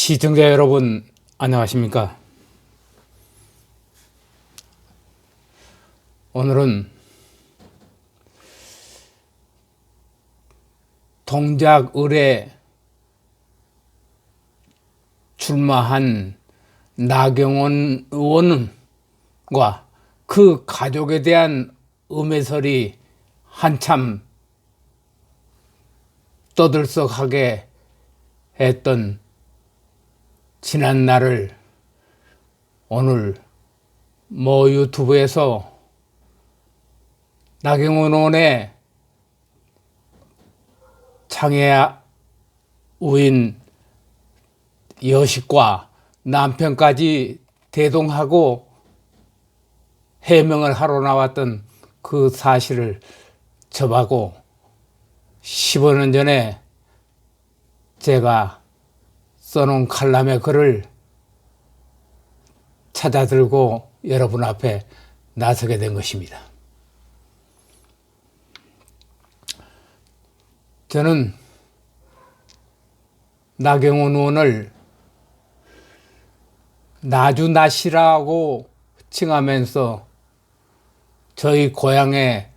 시청자 여러분, 안녕하십니까? 오늘은 동작을에 출마한 나경원 의원과 그 가족에 대한 음해설이 한참 떠들썩하게 했던 지난 날을 오늘 모 유튜브에서 나경원 의원의 장애우인 여식과 남편까지 대동하고 해명을 하러 나왔던 그 사실을 접하고 15년 전에 제가 써놓은 칼럼의 글을 찾아들고 여러분 앞에 나서게 된 것입니다. 저는 나경원 의원을 나주나시라고 칭하면서 저희 고향에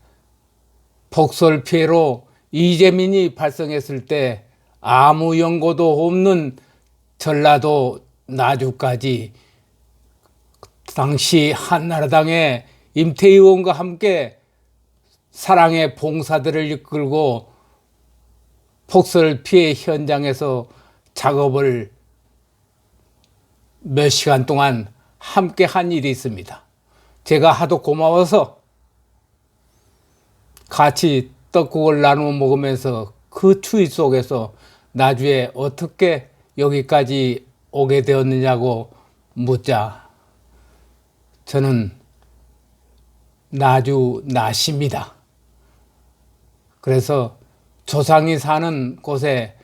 폭설 피해로 이재민이 발생했을 때 아무 연고도 없는 전라도 나주까지 당시 한나라당의 임태희 의원과 함께 사랑의 봉사들을 이끌고 폭설 피해 현장에서 작업을 몇 시간 동안 함께 한 일이 있습니다. 제가 하도 고마워서 같이 떡국을 나누어 먹으면서 그 추위 속에서 나주에 어떻게 여기까지 오게 되었느냐고 묻자 저는 나주 나시입니다. 그래서 조상이 사는 곳에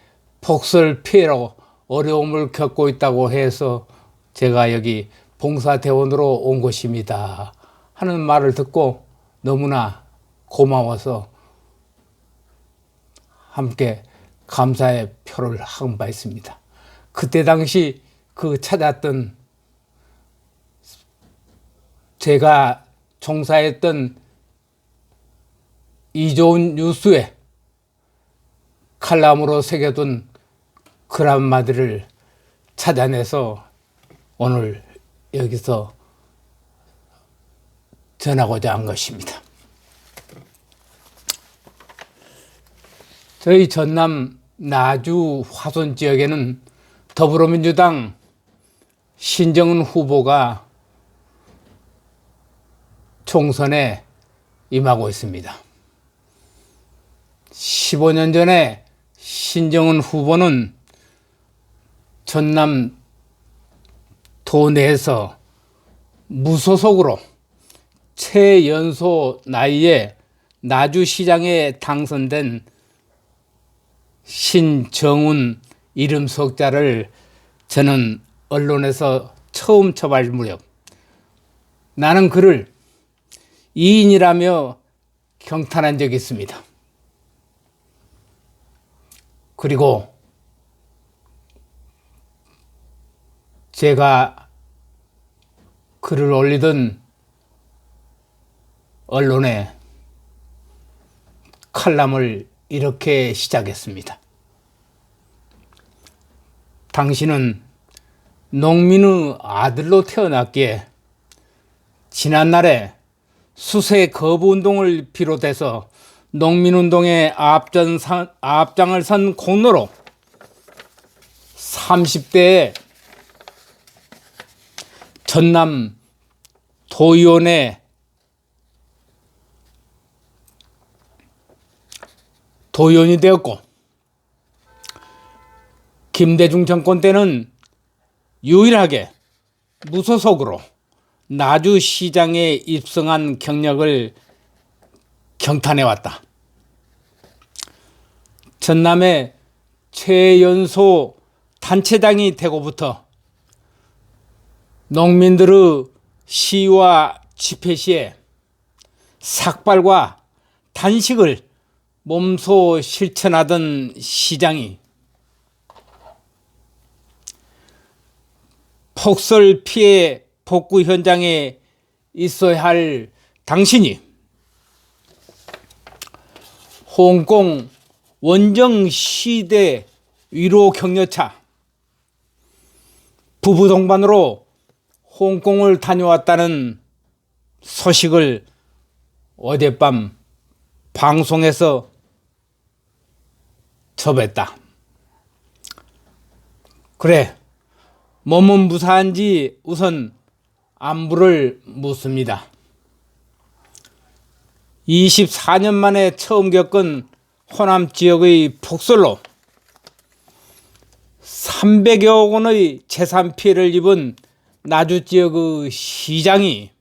폭설 피해로 어려움을 겪고 있다고 해서 제가 여기 봉사대원으로 온 것입니다 하는 말을 듣고 너무나 고마워서 함께 감사의 표를 한 바 있습니다. 그때 당시 그 찾았던 제가 종사했던 이좋은 뉴스에 칼럼으로 새겨둔 글 한마디를 찾아내서 오늘 여기서 전하고자 한 것입니다. 저희 전남 나주 화순 지역에는 더불어민주당 신정은 후보가 총선에 임하고 있습니다. 15년 전에 신정은 후보는 전남 도내에서 무소속으로 최연소 나이에 나주시장에 당선된 신정훈 이름 석자를 저는 언론에서 처음 접할 무렵 나는 그를 이인이라며 경탄한 적이 있습니다. 그리고 제가 글을 올리던 언론에 칼럼을 이렇게 시작했습니다. 당신은 농민의 아들로 태어났기에 지난날에 수세 거부운동을 비롯해서 농민운동의 앞장을 선 공로로 30대에 전남 도의원에 도의원이 되었고 김대중 정권 때는 유일하게 무소속으로 나주시장에 입성한 경력을 경탄해왔다. 전남의 최연소 단체장이 되고부터 농민들의 시위와 집회 시에 삭발과 단식을 몸소 실천하던 시장이 폭설 피해 복구 현장에 있어야 할 당신이 홍콩 원정 시대 위로 격려차 부부 동반으로 홍콩을 다녀왔다는 소식을 어젯밤 방송에서 접했다. 그래, 몸은 무사한지 우선 안부를 묻습니다. 24년 만에 처음 겪은 호남 지역의 폭설로 300여 원의 재산 피해를 입은 나주 지역의 시장이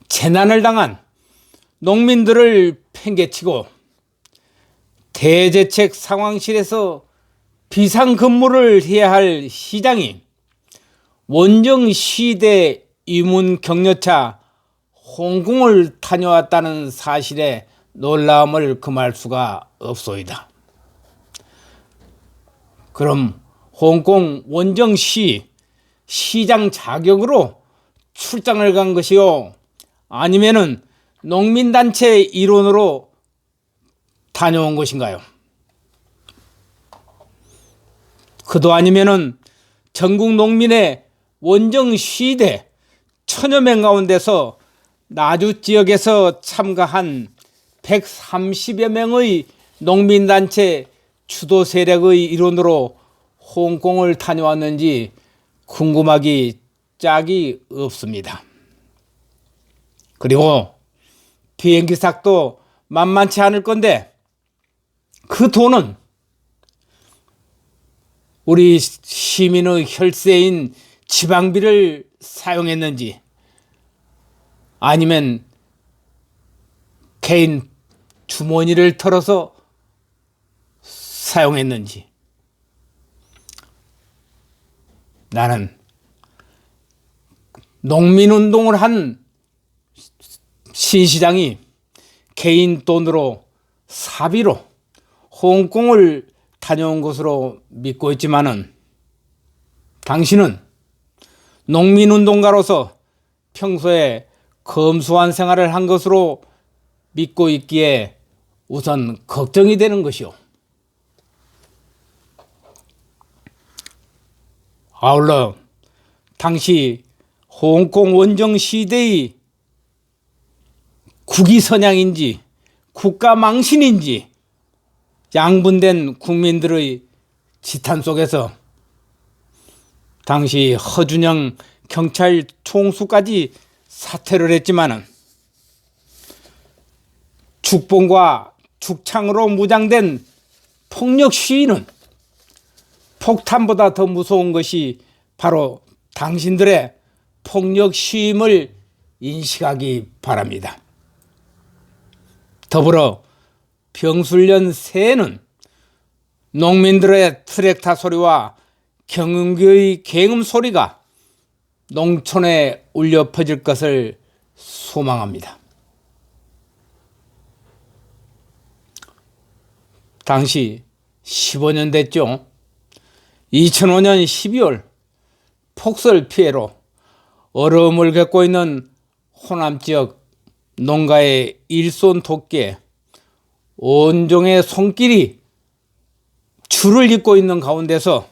재난을 당한 농민들을 팽개치고 대재책 상황실에서 비상근무를 해야 할 시장이 원정 시대 이문 격려차 홍콩을 다녀왔다는 사실에 놀라움을 금할 수가 없소이다. 그럼 홍콩 원정시 시장 자격으로 출장을 간 것이요, 아니면은 농민단체 일원으로 다녀온 것인가요? 그도 아니면은 전국 농민의 원정시대 천여 명 가운데서 나주 지역에서 참가한 130여 명의 농민단체 주도 세력의 일원으로 홍콩을 다녀왔는지 궁금하기 짝이 없습니다. 그리고 비행기 삭도 만만치 않을 건데 그 돈은 우리 시민의 혈세인 지방비를 사용했는지 아니면 개인 주머니를 털어서 사용했는지, 나는 농민운동을 한 신시장이 개인 돈으로 사비로 홍콩을 다녀온 것으로 믿고 있지만은, 당신은 농민운동가로서 평소에 검소한 생활을 한 것으로 믿고 있기에 우선 걱정이 되는 것이요. 아울러 당시 홍콩 원정 시대의 국위선양인지 국가망신인지 양분된 국민들의 지탄 속에서 당시 허준영 경찰 총수까지 사퇴를 했지만은 죽봉과 죽창으로 무장된 폭력 시위는 폭탄보다 더 무서운 것이 바로 당신들의 폭력 시임을 인식하기 바랍니다. 더불어 병술년 새해는 농민들의 트랙터 소리와 경운기의 갱음 소리가 농촌에 울려 퍼질 것을 소망합니다. 당시 15년 됐죠. 2005년 12월 폭설 피해로 어려움을 겪고 있는 호남 지역 농가의 일손 돕기에 온종의 손길이 줄을 잇고 있는 가운데서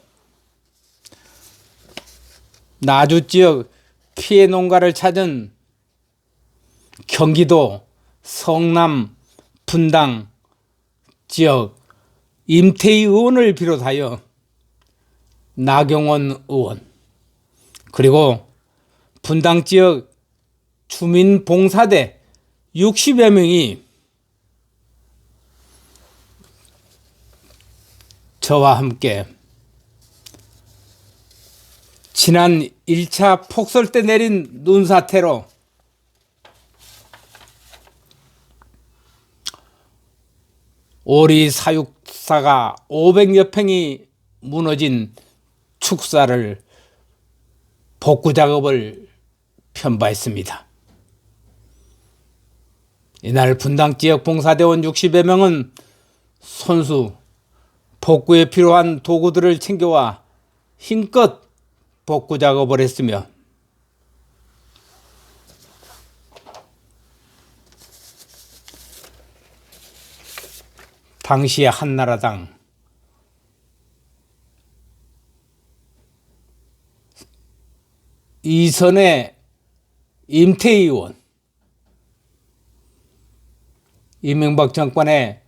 나주 지역 피해 농가를 찾은 경기도 성남 분당 지역 임태희 의원을 비롯하여 나경원 의원, 그리고 분당 지역 주민봉사대 60여 명이 저와 함께 지난 1차 폭설 때 내린 눈사태로 오리 사육사가 500여 평이 무너진 축사를 복구 작업을 편바했습니다. 이날 분당 지역 봉사대원 60여 명은 손수 복구에 필요한 도구들을 챙겨와 힘껏 복구 작업을 했으며 당시의 한나라당 이선의 임태희 의원, 이명박 정권의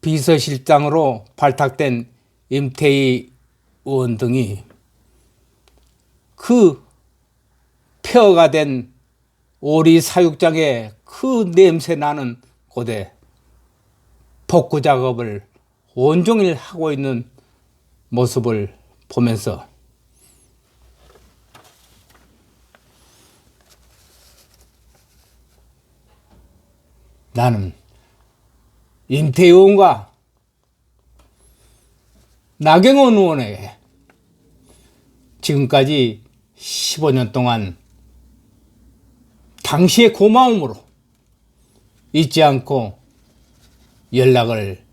비서실장으로 발탁된 임태희 의원 등이 그 폐허가 된 오리 사육장에 그 냄새 나는 곳에 복구 작업을 온종일 하고 있는 모습을 보면서 나는 임태희 의원과 나경원 의원에게 지금까지 15년 동안 당시의 고마움으로 잊지 않고 연락을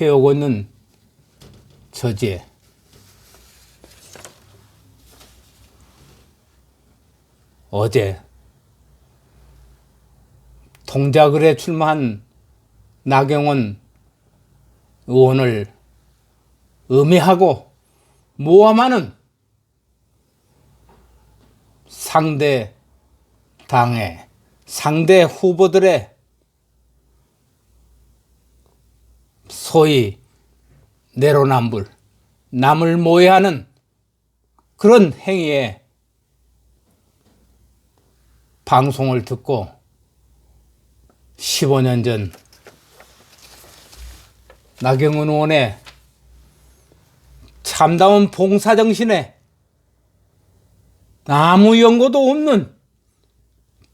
해오고 있는 처지에 어제 통작을에 출마한 나경원 의원을 음해하고 모함하는 상대 당의 상대 후보들의 소위 내로남불, 남을 모해하는 그런 행위에 방송을 듣고 15년 전 나경원 의원의 참다운 봉사정신에 아무 연고도 없는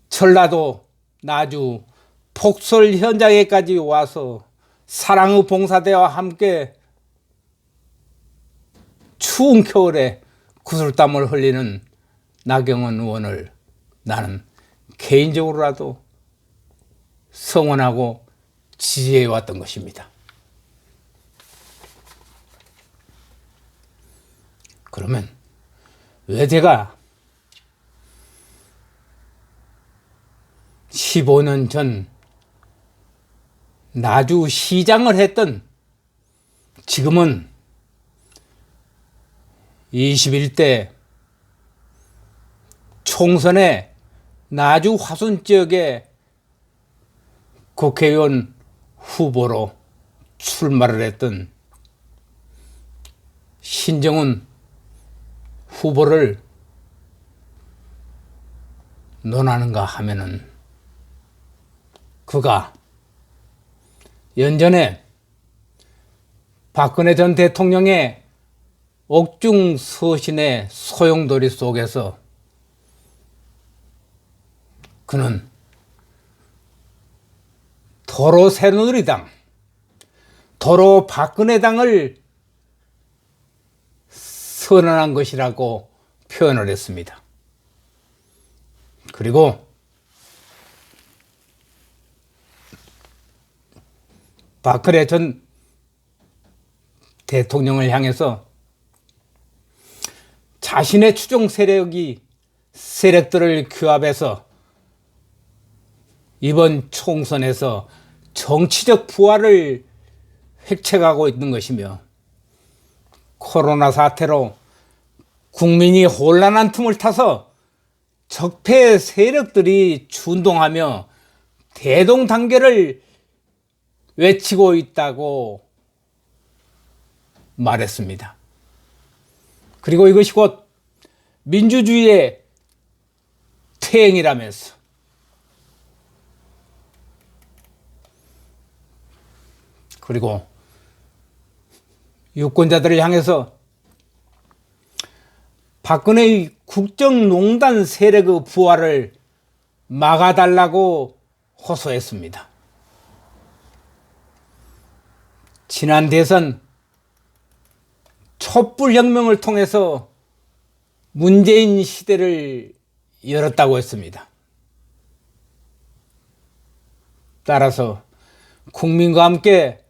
전라도 나주 폭설 현장에까지 와서 사랑의 봉사대와 함께 추운 겨울에 구슬땀을 흘리는 나경원 의원을 나는 개인적으로라도 성원하고 지지해 왔던 것입니다. 그러면 왜 제가 15년 전 나주시장을 했던 지금은 21대 총선에 나주 화순 지역에 국회의원 후보로 출마를 했던 신정훈 후보를 논하는가 하면은 그가 연전에 박근혜 전 대통령의 옥중 서신의 소용돌이 속에서 그는 도로 새누리당, 도로 박근혜당을 선언한 것이라고 표현을 했습니다. 그리고 박근혜 전 대통령을 향해서 자신의 추종 세력들을 규합해서 이번 총선에서 정치적 부활을 획책하고 있는 것이며 코로나 사태로 국민이 혼란한 틈을 타서 적폐 세력들이 준동하며 대동단계를 외치고 있다고 말했습니다. 그리고 이것이 곧 민주주의의 퇴행이라면서 그리고 유권자들을 향해서 박근혜의 국정농단 세력의 부활을 막아달라고 호소했습니다. 지난 대선 촛불혁명을 통해서 문재인 시대를 열었다고 했습니다. 따라서 국민과 함께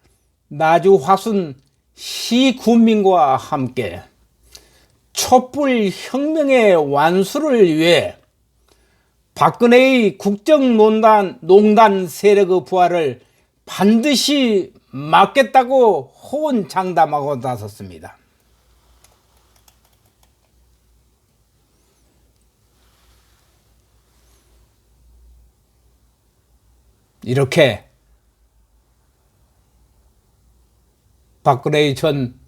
나주 화순 시군민과 함께 촛불 혁명의 완수를 위해 박근혜의 국정농단 세력의 부활을 반드시 막겠다고 호언장담하고 나섰습니다. 이렇게 박근혜 전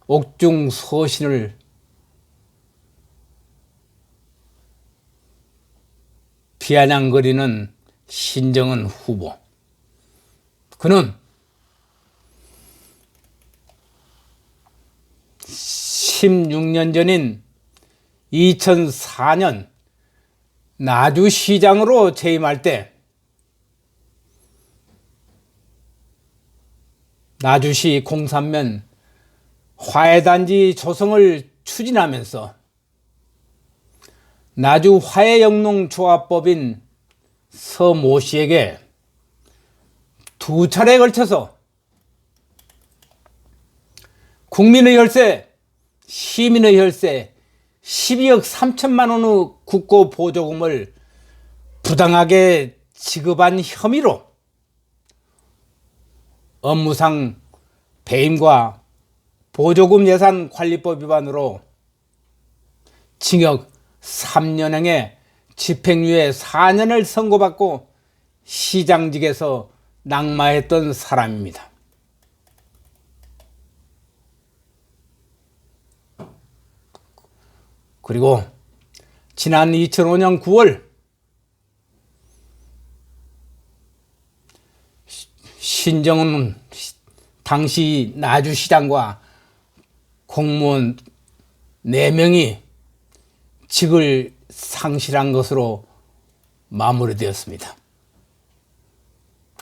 옥중 서신을 비아냥거리는 신정은 후보. 그는 16년 전인 2004년 나주시장으로 재임할 때 나주시 공산면 화해단지 조성을 추진하면서 나주 화해영농조합법인 서모 씨에게 2차례에 걸쳐서 국민의 혈세, 시민의 혈세 12억 3천만 원의 국고 보조금을 부당하게 지급한 혐의로 업무상 배임과 보조금 예산 관리법 위반으로 징역 3년형에 집행유예 4년을 선고받고 시장직에서 낙마했던 사람입니다. 그리고 지난 2005년 9월 신정은 당시 나주시장과 공무원 4명이 직을 상실한 것으로 마무리되었습니다.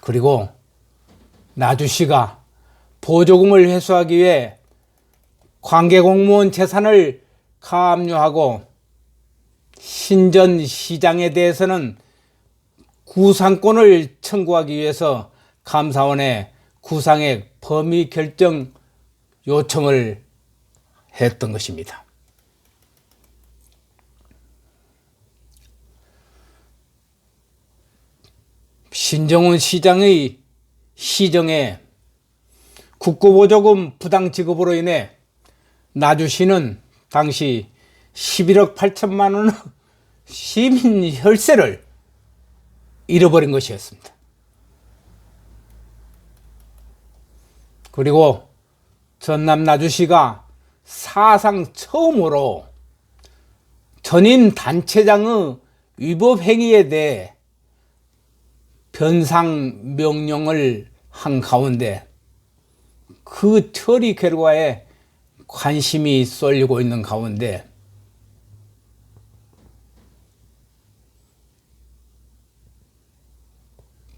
그리고 나주시가 보조금을 회수하기 위해 관계공무원 재산을 가압류하고 신전 시장에 대해서는 구상권을 청구하기 위해서 감사원에 구상액 범위 결정 요청을 했던 것입니다. 신정훈 시장의 시정에 국고보조금 부당 지급으로 인해 나주시는 당시 11억 8천만 원의 시민 혈세를 잃어버린 것이었습니다. 그리고 전남 나주시가 사상 처음으로 전임 단체장의 위법 행위에 대해 변상 명령을 한 가운데 그 처리 결과에 관심이 쏠리고 있는 가운데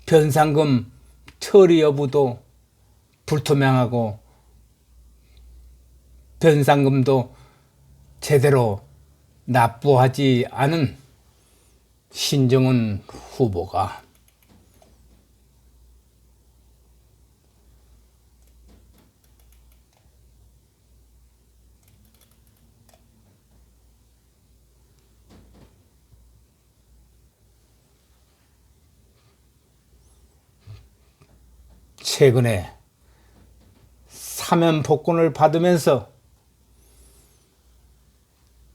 변상금 처리 여부도 불투명하고 변상금도 제대로 납부하지 않은 신정훈 후보가 최근에 사면 복권을 받으면서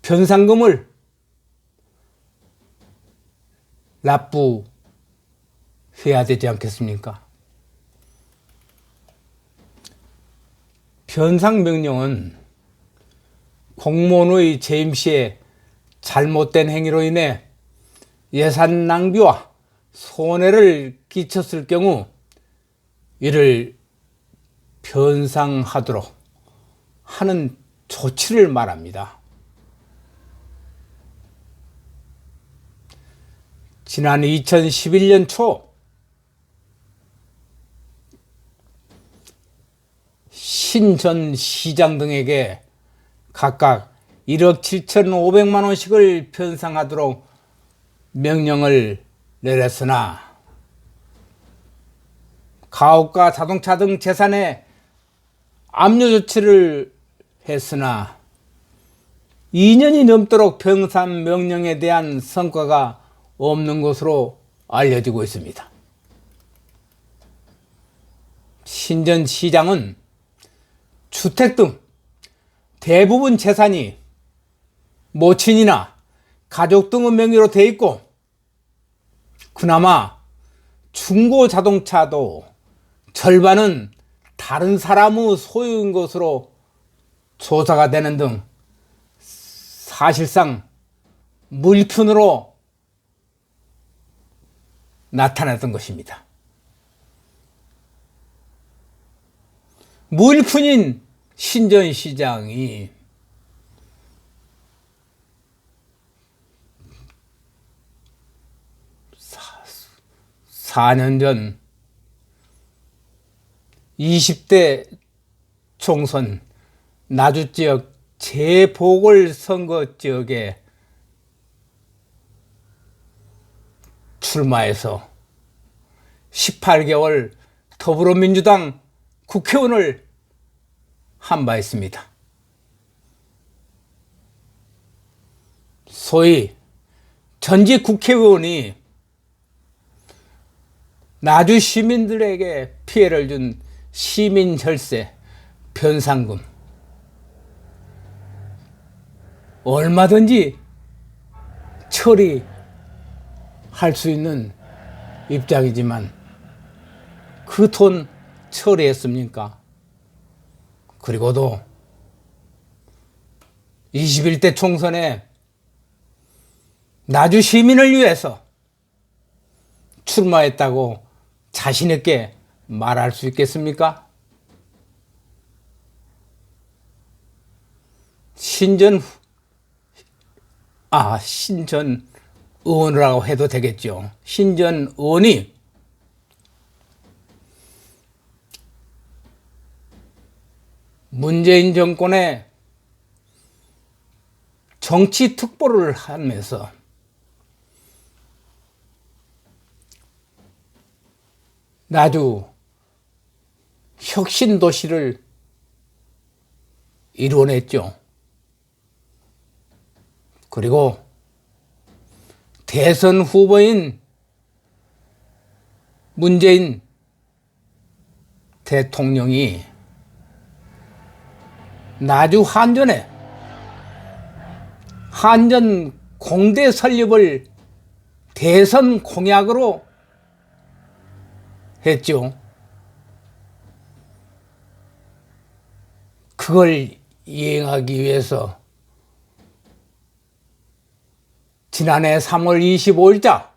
변상금을 납부해야 되지 않겠습니까? 변상명령은 공무원의 재임 시에 잘못된 행위로 인해 예산 낭비와 손해를 끼쳤을 경우 이를 변상하도록 하는 조치를 말합니다. 지난 2011년 초 신전 시장 등에게 각각 1억 7,500만 원씩을 변상하도록 명령을 내렸으나 가옥과 자동차 등 재산에 압류 조치를 했으나 2년이 넘도록 병산 명령에 대한 성과가 없는 것으로 알려지고 있습니다. 신전시장은 주택 등 대부분 재산이 모친이나 가족 등의 명의로 돼 있고, 그나마 중고자동차도 절반은 다른 사람의 소유인 것으로 조사가 되는 등 사실상 물편으로 나타났던 것입니다. 물편인 신전시장이 4년 전 20대 총선 나주지역 재보궐선거 지역에 출마해서 18개월 더불어민주당 국회의원을 한 바 있습니다. 소위 전직 국회의원이 나주 시민들에게 피해를 준 시민 혈세, 변상금 얼마든지 처리할 수 있는 입장이지만 그 돈 처리했습니까? 그리고도 21대 총선에 나주 시민을 위해서 출마했다고 자신 있게 말할 수 있겠습니까? 신전 의원이라고 해도 되겠죠. 신전 의원이 문재인 정권의 정치 특보를 하면서 나주 혁신도시를 이뤄냈죠. 그리고 대선 후보인 문재인 대통령이 나주 한전에 한전 공대 설립을 대선 공약으로 했죠. 그걸 이행하기 위해서 지난해 3월 25일자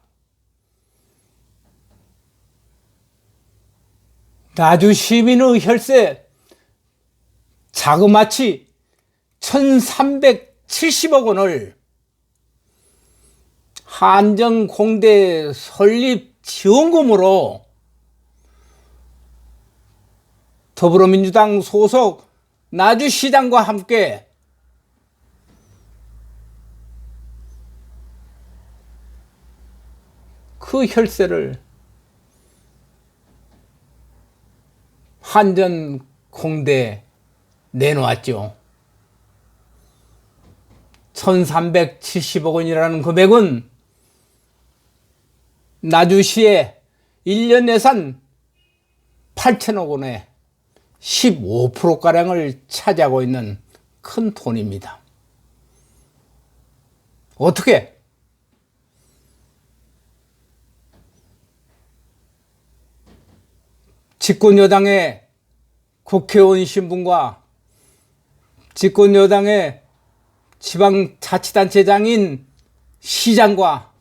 나주 시민의 혈세 자그마치 1,370억 원을 한전 공대 설립 지원금으로 더불어민주당 소속 나주시장과 함께 그 혈세를 한전 공대에 내놓았죠. 1,370억 원이라는 금액은 나주시의 1년 예산 8천억 원의 15%가량을 차지하고 있는 큰 돈입니다. 어떻게 집권여당의 국회의원 신분과 집권여당의 지방자치단체장인 시장과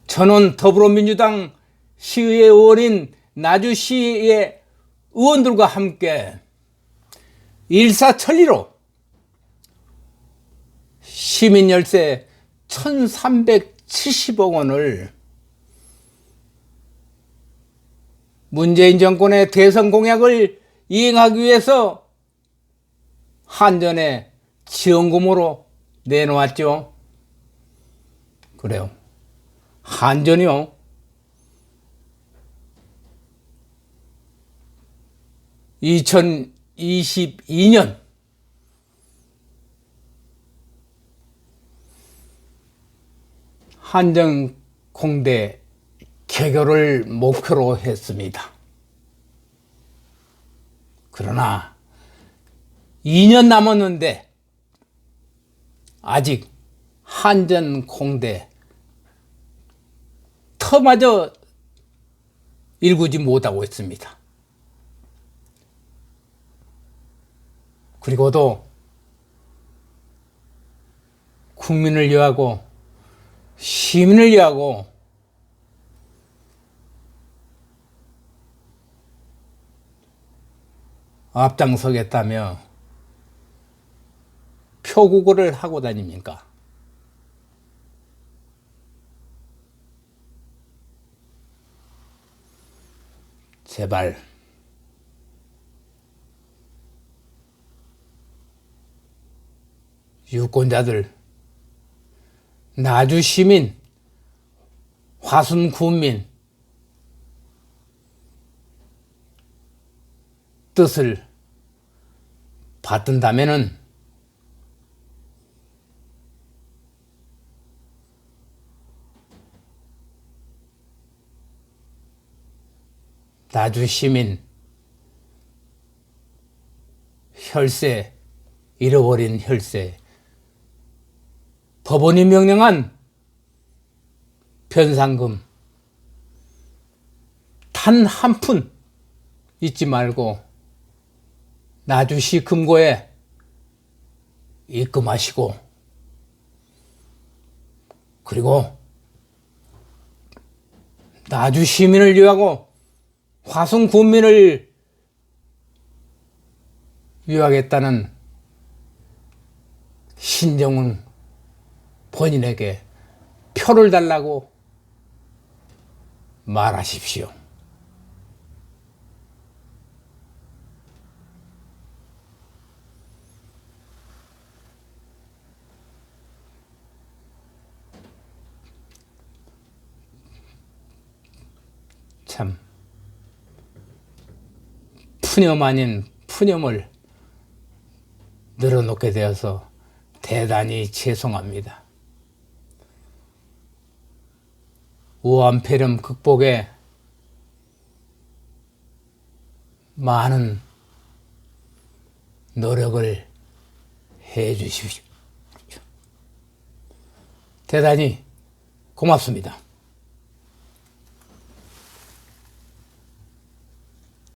전원 더불어민주당 시의회 의원인 나주시의 의원들과 함께 일사천리로 시민열세 1,370억 원을 문재인 정권의 대선 공약을 이행하기 위해서 한전에 지원금으로 내놓았죠. 그래요. 한전이요. 2000 2022년 한정공대 개교를 목표로 했습니다. 그러나 2년 남았는데 아직 한전공대 터마저 일구지 못하고 있습니다. 그리고도 국민을 위하고 시민을 위하고 앞장서겠다며 표구를 하고 다닙니까? 제발 유권자들, 나주 시민, 화순 군민 뜻을 받든다면은 나주 시민 혈세, 잃어버린 혈세, 법원이 명령한 변상금 단 한 푼 잊지 말고 나주시 금고에 입금하시고, 그리고 나주 시민을 위하고 화순 군민을 위하겠다는 신정훈 본인에게 표를 달라고 말하십시오. 참 푸념 아닌 푸념을 늘어놓게 되어서 대단히 죄송합니다. 우한폐렴 극복에 많은 노력을 해 주십시오. 대단히 고맙습니다.